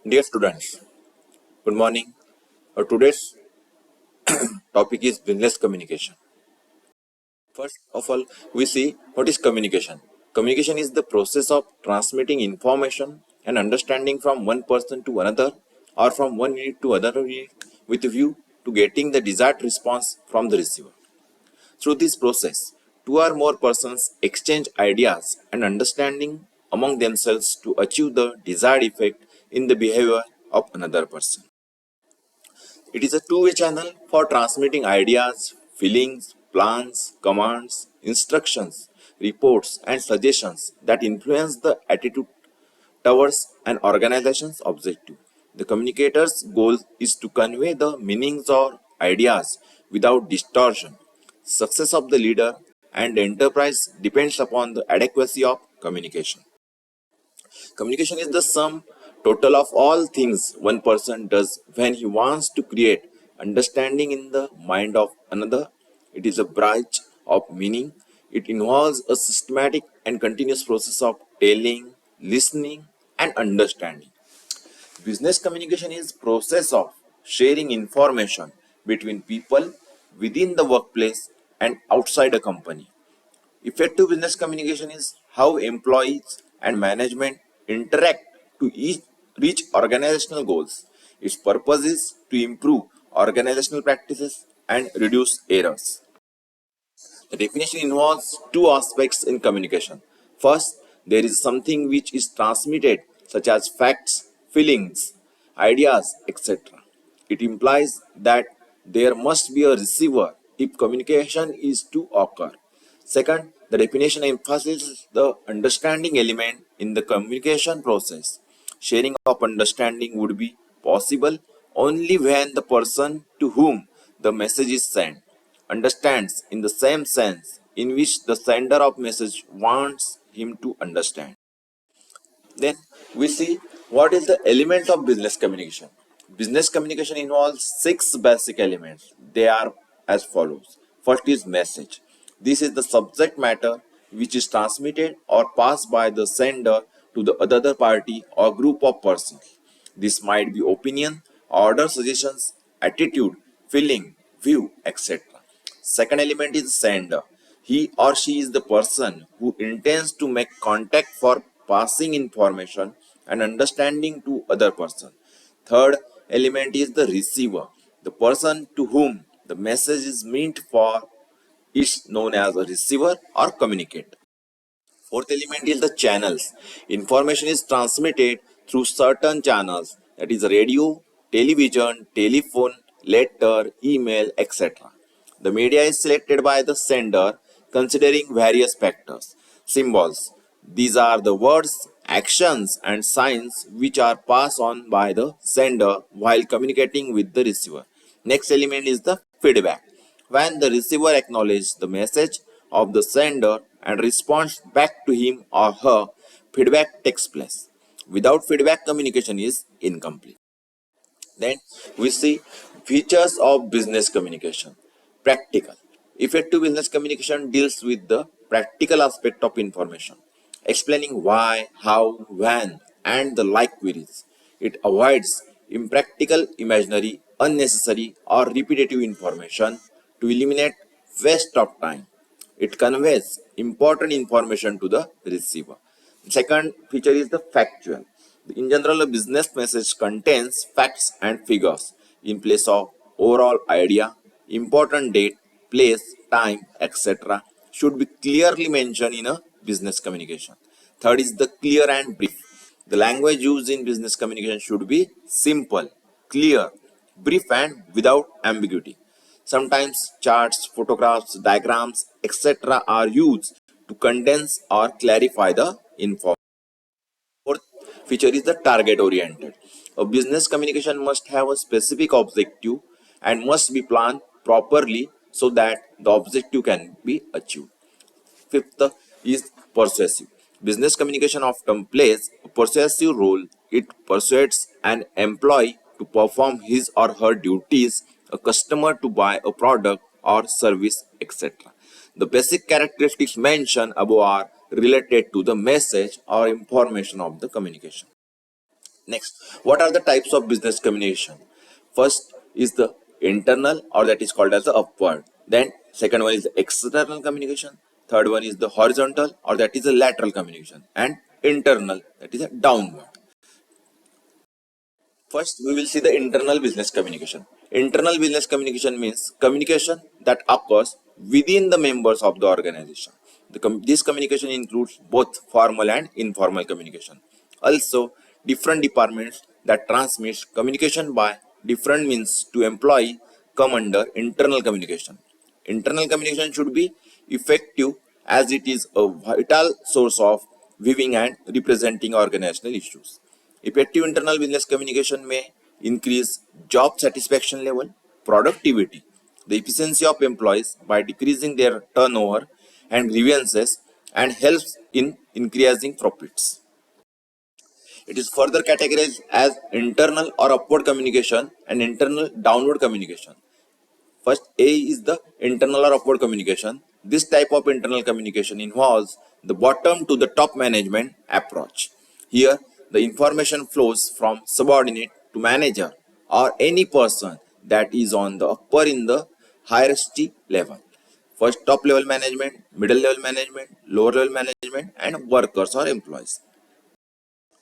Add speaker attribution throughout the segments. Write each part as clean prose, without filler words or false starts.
Speaker 1: Dear students, good morning. Today's topic is business communication. First of all, we see what is communication. Communication is the process of transmitting information and understanding from one person to another or from one unit to another unit with a view to getting the desired response from the receiver. Through this process, two or more persons exchange ideas and understanding among themselves to achieve the desired effect in the behavior of another person. It is a two-way channel for transmitting ideas, feelings, plans, commands, instructions, reports, and suggestions that influence the attitude towards an organization's objective. The communicator's goal is to convey the meanings or ideas without distortion. Success of the leader and enterprise depends upon the adequacy of communication. Communication is the sum total of all things one person does when he wants to create understanding in the mind of another. It is a branch of meaning. It involves a systematic and continuous process of telling, listening, and understanding. Business communication is process of sharing information between people within the workplace and outside a company. Effective business communication is how employees and management interact to reach organizational goals. Its purpose is to improve organizational practices and reduce errors. The definition involves two aspects in communication. First, there is something which is transmitted, such as facts, feelings, ideas, etc. It implies that there must be a receiver if communication is to occur. Second, the definition emphasizes the understanding element in the communication process. Sharing of understanding would be possible only when the person to whom the message is sent understands in the same sense in which the sender of message wants him to understand. Then we see what is the element of business communication. Business communication involves six basic elements. They are as follows. First is message. This is the subject matter which is transmitted or passed by the sender to the other party or group of persons. This might be opinion, order, suggestions, attitude, feeling, view, etc. Second element is sender. He or she is the person who intends to make contact for passing information and understanding to other person. Third element is the receiver. The person to whom the message is meant for is known as a receiver or communicator. Fourth element is the channels. Information is transmitted through certain channels, that is radio, television, telephone, letter, email, etc. The media is selected by the sender considering various factors. Symbols. These are the words, actions, and signs which are passed on by the sender while communicating with the receiver. Next element is the feedback. When the receiver acknowledges the message of the sender and responds back to him or her, feedback takes place. Without feedback, communication is incomplete. Then we see features of business communication. Practical. Effective business communication deals with the practical aspect of information, explaining why, how, when, and the like queries. It avoids impractical, imaginary, unnecessary, or repetitive information to eliminate waste of time. It conveys important information to the receiver. Second feature is the factual. In general, a business message contains facts and figures in place of overall idea, important date, place, time, etc. should be clearly mentioned in a business communication. Third is the clear and brief. The language used in business communication should be simple, clear, brief, and without ambiguity. Sometimes charts, photographs, diagrams, etc. are used to condense or clarify the information. Fourth feature is the target oriented. A business communication must have a specific objective and must be planned properly so that the objective can be achieved. Fifth is persuasive. Business communication often plays a persuasive role. It persuades an employee to perform his or her duties, a customer to buy a product or service, etc. The basic characteristics mentioned above are related to the message or information of the communication. Next, what are the types of business communication? First is the internal, or that is called as the upward. Then second one is the external communication. Third one is the horizontal, or that is the lateral communication. And internal, that is a downward. First, we will see the internal business communication. Internal business communication means communication that occurs within the members of the organization. This communication includes both formal and informal communication. Also, different departments that transmit communication by different means to employee come under internal communication. Internal communication should be effective as it is a vital source of viewing and representing organizational issues. Effective internal business communication may increase job satisfaction level, productivity, the efficiency of employees by decreasing their turnover and grievances, and helps in increasing profits. It is further categorized as internal or upward communication and internal downward communication. First, A is the internal or upward communication. This type of internal communication involves the bottom to the top management approach. Here, the information flows from subordinate to manager or any person that is on the upper in the hierarchy level. First, top level management, middle level management, lower level management, and workers or employees.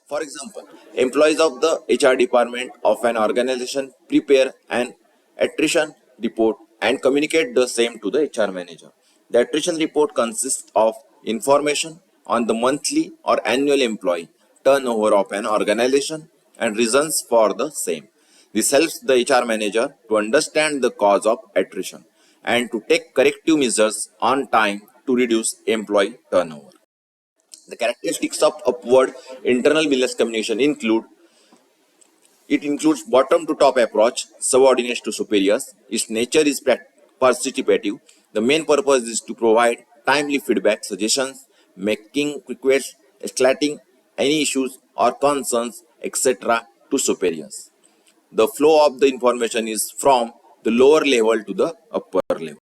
Speaker 1: For example, employees of the HR department of an organization prepare an attrition report and communicate the same to the HR manager. The attrition report consists of information on the monthly or annual employee turnover of an organization and reasons for the same. This helps the HR manager to understand the cause of attrition and to take corrective measures on time to reduce employee turnover. The characteristics of upward internal business communication includes bottom to top approach, subordinates to superiors. Its nature is participative. The main purpose is to provide timely feedback, suggestions, making requests, escalating any issues or concerns, etc. to superiors. The flow of the information is from the lower level to the upper level.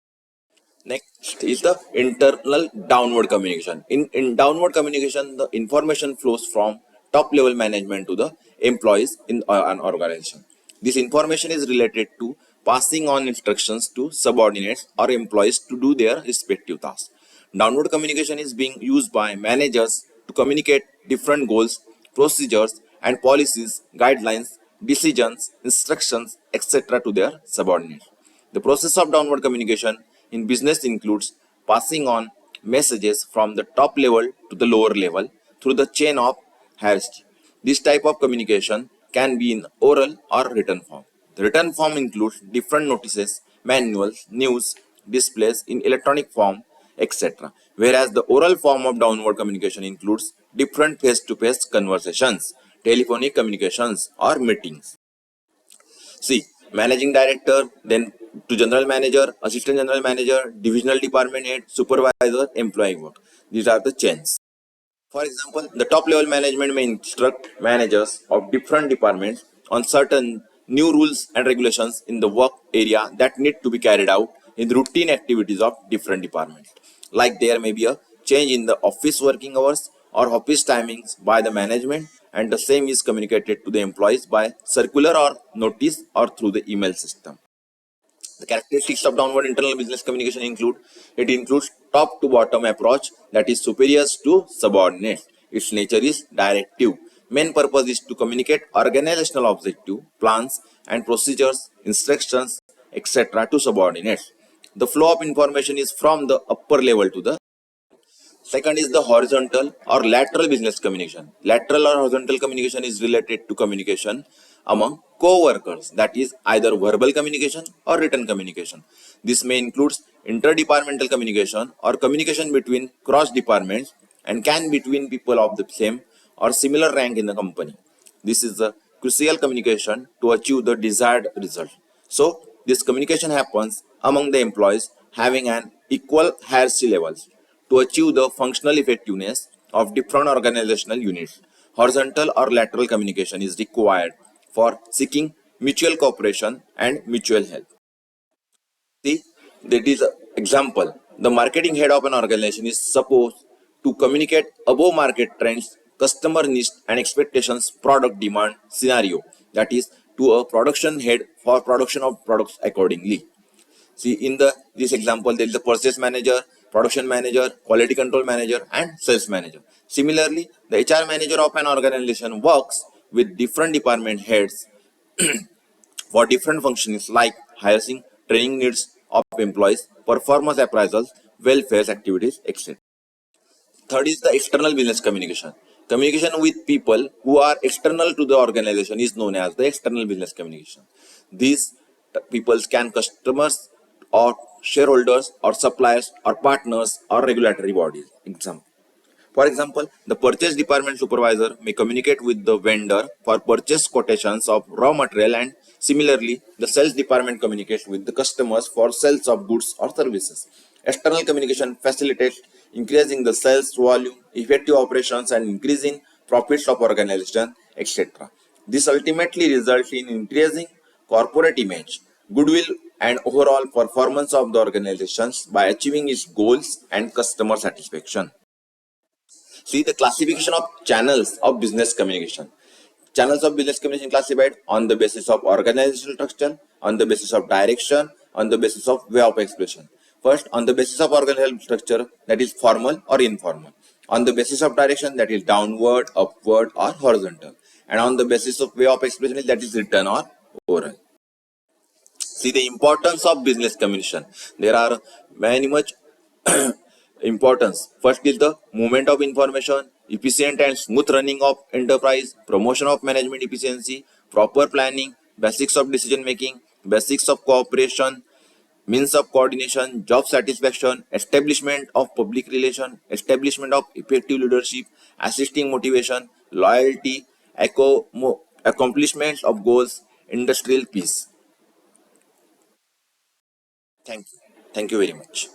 Speaker 1: Next is the internal downward communication. In downward communication, the information flows from top level management to the employees in an organization. This information is related to passing on instructions to subordinates or employees to do their respective tasks. Downward communication is being used by managers to communicate different goals, procedures, and policies, guidelines, decisions, instructions, etc. to their subordinates. The process of downward communication in business includes passing on messages from the top level to the lower level through the chain of hierarchy. This type of communication can be in oral or written form. The written form includes different notices, manuals, news, displays in electronic form, etc. Whereas the oral form of downward communication includes different face-to-face conversations, telephonic communications, or meetings. See, managing director, then to general manager, assistant general manager, divisional department head, supervisor, employee work. These are the chains. For example, the top level management may instruct managers of different departments on certain new rules and regulations in the work area that need to be carried out in routine activities of different departments. Like there may be a change in the office working hours or office timings by the management, and the same is communicated to the employees by circular or notice or through the email system. The characteristics of downward internal business communication includes top to bottom approach, that is superiors to subordinates. Its nature is directive. Main purpose is to communicate organizational objective, plans and procedures, instructions, etc. to subordinates. The flow of information is from the upper level to the second is the horizontal or lateral business communication. Lateral or horizontal communication is related to communication among co-workers, that is either verbal communication or written communication. This may include interdepartmental communication or communication between cross departments and can between people of the same or similar rank in the company. This is the crucial communication to achieve the desired result. So, this communication happens among the employees having an equal hierarchy levels to achieve the functional effectiveness of different organizational units. Horizontal or lateral communication is required for seeking mutual cooperation and mutual help. See, that is an example. The marketing head of an organization is supposed to communicate above market trends customer needs and expectations product demand scenario, that is to a production head for production of products accordingly. See, in this example, there is a purchase manager, production manager, quality control manager, and sales manager. Similarly, the HR manager of an organization works with different department heads for different functions like hiring, training needs of employees, performance appraisals, welfare activities, etc. Third is the external business communication. Communication with people who are external to the organization is known as the external business communication. These people can customers or shareholders or suppliers or partners or regulatory bodies. For example, the purchase department supervisor may communicate with the vendor for purchase quotations of raw material, and similarly, the sales department communicates with the customers for sales of goods or services. External communication facilitates increasing the sales volume, effective operations, and increasing profits of organization, etc. This ultimately results in increasing corporate image, goodwill, and overall performance of the organizations by achieving its goals and customer satisfaction. See the classification of channels of business communication. Channels of business communication classified on the basis of organizational structure, on the basis of direction, on the basis of way of expression. First, on the basis of organizational structure, that is formal or informal. On the basis of direction, that is downward, upward, or horizontal. And on the basis of way of expression, that is written or oral. See the importance of business communication. There are many much importance. First is the movement of information, efficient and smooth running of enterprise, promotion of management efficiency, proper planning, basics of decision making, basics of cooperation, means of coordination, job satisfaction, establishment of public relation, establishment of effective leadership, assisting motivation, loyalty, accomplishments of goals, industrial peace. Thank you. Thank you very much.